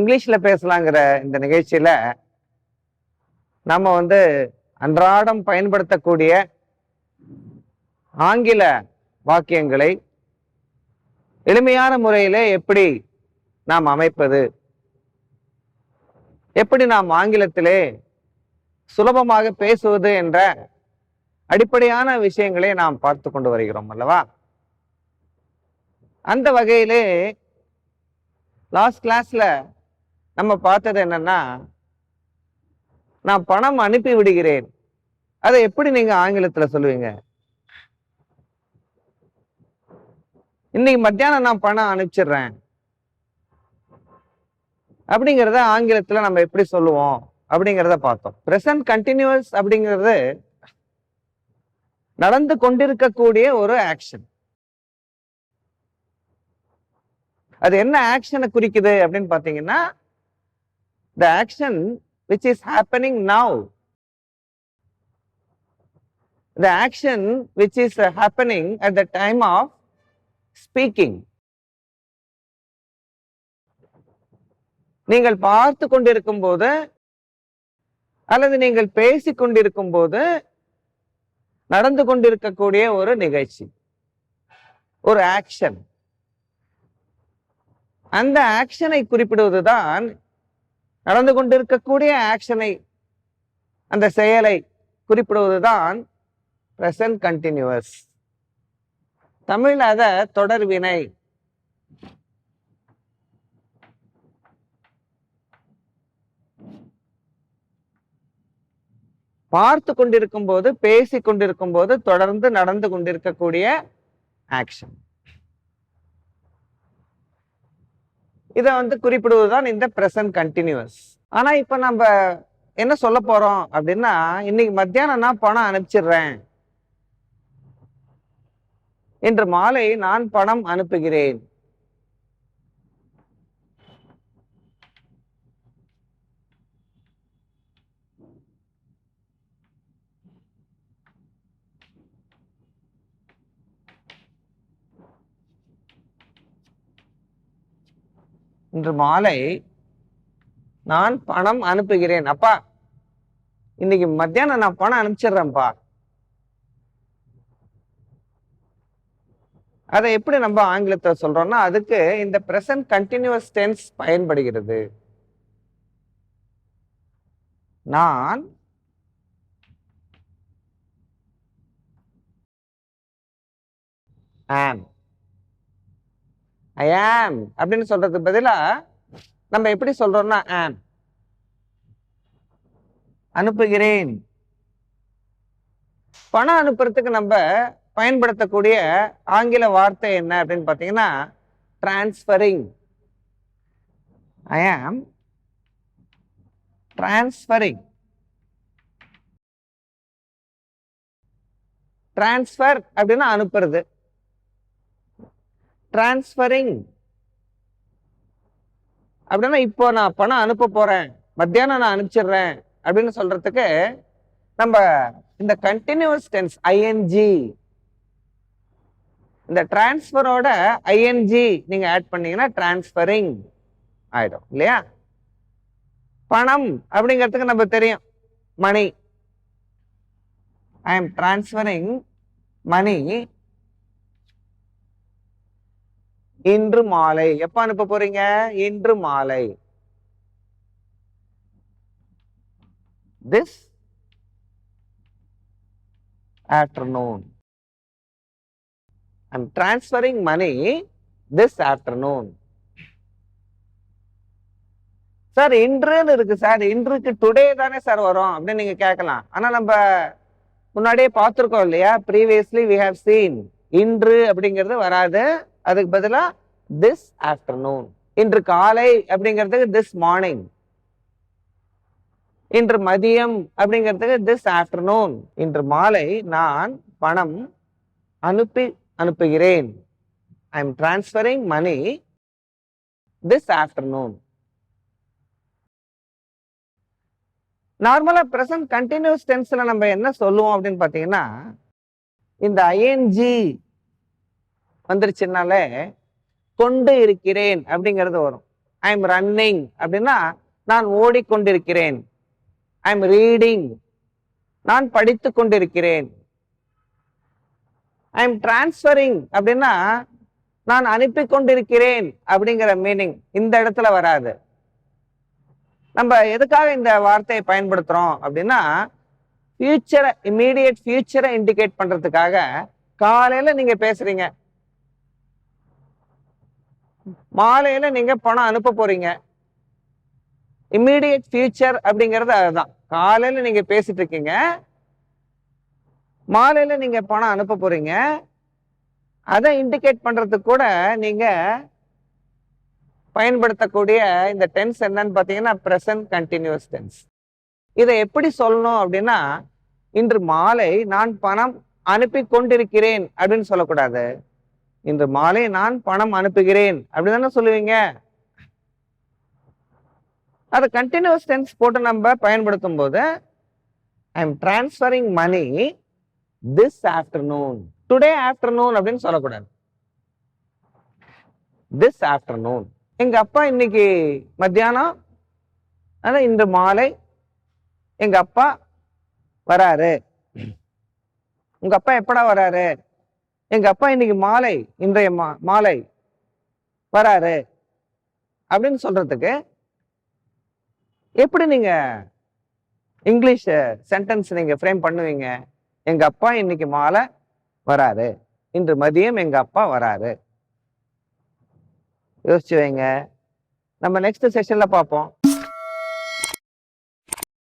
இங்கிலீஷ்ல பேசலாங்கிற இந்த நிகழ்ச்சியில நம்ம அன்றாடம் பயன்படுத்தக்கூடிய ஆங்கில வாக்கியங்களை எளிமையான முறையிலே எப்படி நாம் அமைப்பது, எப்படி நாம் ஆங்கிலத்திலே சுலபமாக பேசுவது என்ற அடிப்படையான விஷயங்களை நாம் பார்த்து கொண்டு வருகிறோம் அல்லவா? அந்த வகையிலே லாஸ்ட் கிளாஸ்ல நம்ம பார்த்தது என்னன்னா, நான் பணம் அனுப்பி விடுகிறேன். அதை எப்படி நீங்க ஆங்கிலத்துல சொல்லுவீங்க? இன்னைக்கு மத்தியானம் நான் பணம் அனுப்பிச்சிடுறேன் அப்படிங்கிறத ஆங்கிலத்துல நம்ம எப்படி சொல்லுவோம் அப்படிங்கிறத பார்த்தோம். பிரசன்ட் கண்டினியூஸ் அப்படிங்கிறது நடந்து கொண்டிருக்கக்கூடிய ஒரு ஆக்ஷன். அது என்ன ஆக்ஷனை குறிக்குது அப்படின்னு பாத்தீங்கன்னா, the action which is happening now, the action which is happening at the time of speaking. நீங்கள் பார்த்து கொண்டிருக்கும் போது அல்லது நீங்கள் பேசிக் கொண்டிருக்கும் போது நடந்து கொண்டிருக்கக்கூடிய ஒரு நிகழ்ச்சி, ஒரு ஆக்ஷன். அந்த ஆக்ஷனை குறிப்பிடுவதுதான், நடந்து கொண்டிருக்கக்கூடிய ஆக்ஷனை, அந்த செயலை குறிப்பிடுவதுதான் பிரசன்ட் கண்டினியூஸ். தமிழ் அத தொடர்வினை. பார்த்து கொண்டிருக்கும் போது, பேசிக் கொண்டிருக்கும் போது தொடர்ந்து நடந்து கொண்டிருக்கக்கூடிய ஆக்ஷன். இதை குறிப்பிடுவதுதான் இந்த பிரசன்ட் கண்டினியூஸ். ஆனா இப்ப நம்ம என்ன சொல்ல போறோம் அப்படின்னா, இன்னைக்கு மத்தியானம் நான் பணம் அனுப்பிச்சிடுறேன், இன்று மாலை நான் பணம் அனுப்புகிறேன். இன்று மாலை நான் பணம் அனுப்புகிறேன். அப்பா, இன்னைக்கு மத்தியானம் நான் பணம் அனுப்பிச்சிடுறேன்ப்பா. அதை எப்படி நம்ம ஆங்கிலத்தை சொல்றோம்னா, அதுக்கு இந்த பிரசன்ட் கண்டினியூஸ் டென்ஸ் பயன்படுகிறது. நான் am, I am அப்படின்னு சொல்றதுக்கு பதிலா நம்ம எப்படி சொல்றோம்னா, am, அனுப்புகிறேன். பணம் அனுப்புறதுக்கு நம்ம பயன்படுத்தக்கூடிய ஆங்கில வார்த்தை என்ன அப்படின்னு பாத்தீங்கன்னா, transferring. I am transferring. Transfer அப்படின்னா அனுப்புறது. டிரான்ஸ்பரிங் அப்படின்னா இப்போ நான் பணம் அனுப்ப போறேன், மத்தியானம் நான் அனுப்பிச்சிடுறேன் அப்படின்னு சொல்றதுக்கு நம்ம இந்த கண்டினியூஸ் டென்ஸ் ஐஎன்ஜி, இந்த டிரான்ஸ்பரோட ஐஎன்ஜி நீங்க ஆட் பண்ணீங்கன்னா டிரான்ஸ்பரிங் ஆயிடும் இல்லையா? பணம் அப்படிங்கிறதுக்கு நம்ம தெரியும், மணி. ஐ எம் டிரான்ஸ்பரிங் மணி இன்று மாலை. எப்ப அனுப்ப போறீங்க? இன்று மாலை. This afternoon. I'm transferring money this afternoon. Sir இன்றுன்னு இருக்கு சார், இன்றுக்கு டுடே தானே சார் வரும் அப்படின்னு நீங்க கேட்கலாம். ஆனா நம்ம முன்னாடியே பார்த்திருக்கோம் இல்லையா? ப்ரீவியஸ்லி we have seen இன்று அப்படிங்கிறது வராது, அதுக்கு பதிலா this afternoon. இன்று காலை அப்படிங்கிறதுக்கு this morning. இன்று மதியம் அப்படிங்கிறதுக்கு this afternoon. இன்று மாலை நான் பணம் அனுப்புகிறேன். I am transferring money this afternoon. நார்மலா பிரசன்ட் கண்டினியூஸ் டென்ஸ்ல நம்ம என்ன சொல்லுவோம் அப்படின்னு பாத்தீங்கன்னா, இந்த ஐஎன்ஜி வந்துருச்சுனாலே கொண்டு இருக்கிறேன் அப்படிங்கிறது வரும். ஐ எம் ரன்னிங் அப்படின்னா நான் ஓடிக்கொண்டிருக்கிறேன். ஐ எம் ரீடிங், நான் படித்து கொண்டிருக்கிறேன். ஐ எம் டிரான்ஸ்ஃபரிங் அப்படின்னா நான் அனுப்பி கொண்டிருக்கிறேன் அப்படிங்கிற மீனிங் இந்த இடத்துல வராது. நம்ம எதுக்காக இந்த வார்த்தையை பயன்படுத்துறோம் அப்படின்னா ஃபியூச்சரை, இம்மீடியட் ஃபியூச்சரை இண்டிகேட் பண்றதுக்காக. காலையில நீங்க பேசுறீங்க, மாலையில நீங்க பணம் அனுப்ப போறீங்க. இம்மீடியட் ஃபியூச்சர் அப்படிங்கிறது அதுதான். காலையில நீங்க பேசிட்டு இருக்கீங்க, மாலையில நீங்க பணம் அனுப்ப போறீங்க. அதை இண்டிகேட் பண்றதுக்கு கூட நீங்க பயன்படுத்தக்கூடிய இந்த டென்ஸ் என்னன்னு பாத்தீங்கன்னா பிரசன்ட் கண்டினியூஸ் டென்ஸ். இதை எப்படி சொல்லணும் அப்படின்னா இன்று மாலை நான் பணம் அனுப்பி கொண்டிருக்கிறேன் அப்படின்னு சொல்லக்கூடாது. இன்று மாலை நான் பணம் அனுப்புகிறேன் அப்படின்னு தானே சொல்லுவீங்க. அதை கண்டினியூஸ் டென்ஸ் போட்டு நம்ம பயன்படுத்தும் போது I am transferring money this afternoon, today afternoon அப்படின்னு சொல்லக்கூடாது. This afternoon. எங்க அப்பா இன்னைக்கு மத்தியானம், இன்று மாலை எங்க அப்பா வராரு. உங்க அப்பா எப்படா வராரு? எங்க அப்பா இன்னைக்கு மாலை, இன்றைய மாலை வராரு அப்படின்னு சொல்றதுக்கு எப்படி நீங்க இங்கிலீஷ் சென்டென்ஸ் நீங்க ஃப்ரேம் பண்ணுவீங்க? எங்க அப்பா இன்னைக்கு மாலை வராரு, இன்று மதியம் எங்க அப்பா வராரு. யோசிச்சு வைங்க. நம்ம நெக்ஸ்ட் செஷன்ல பார்ப்போம்.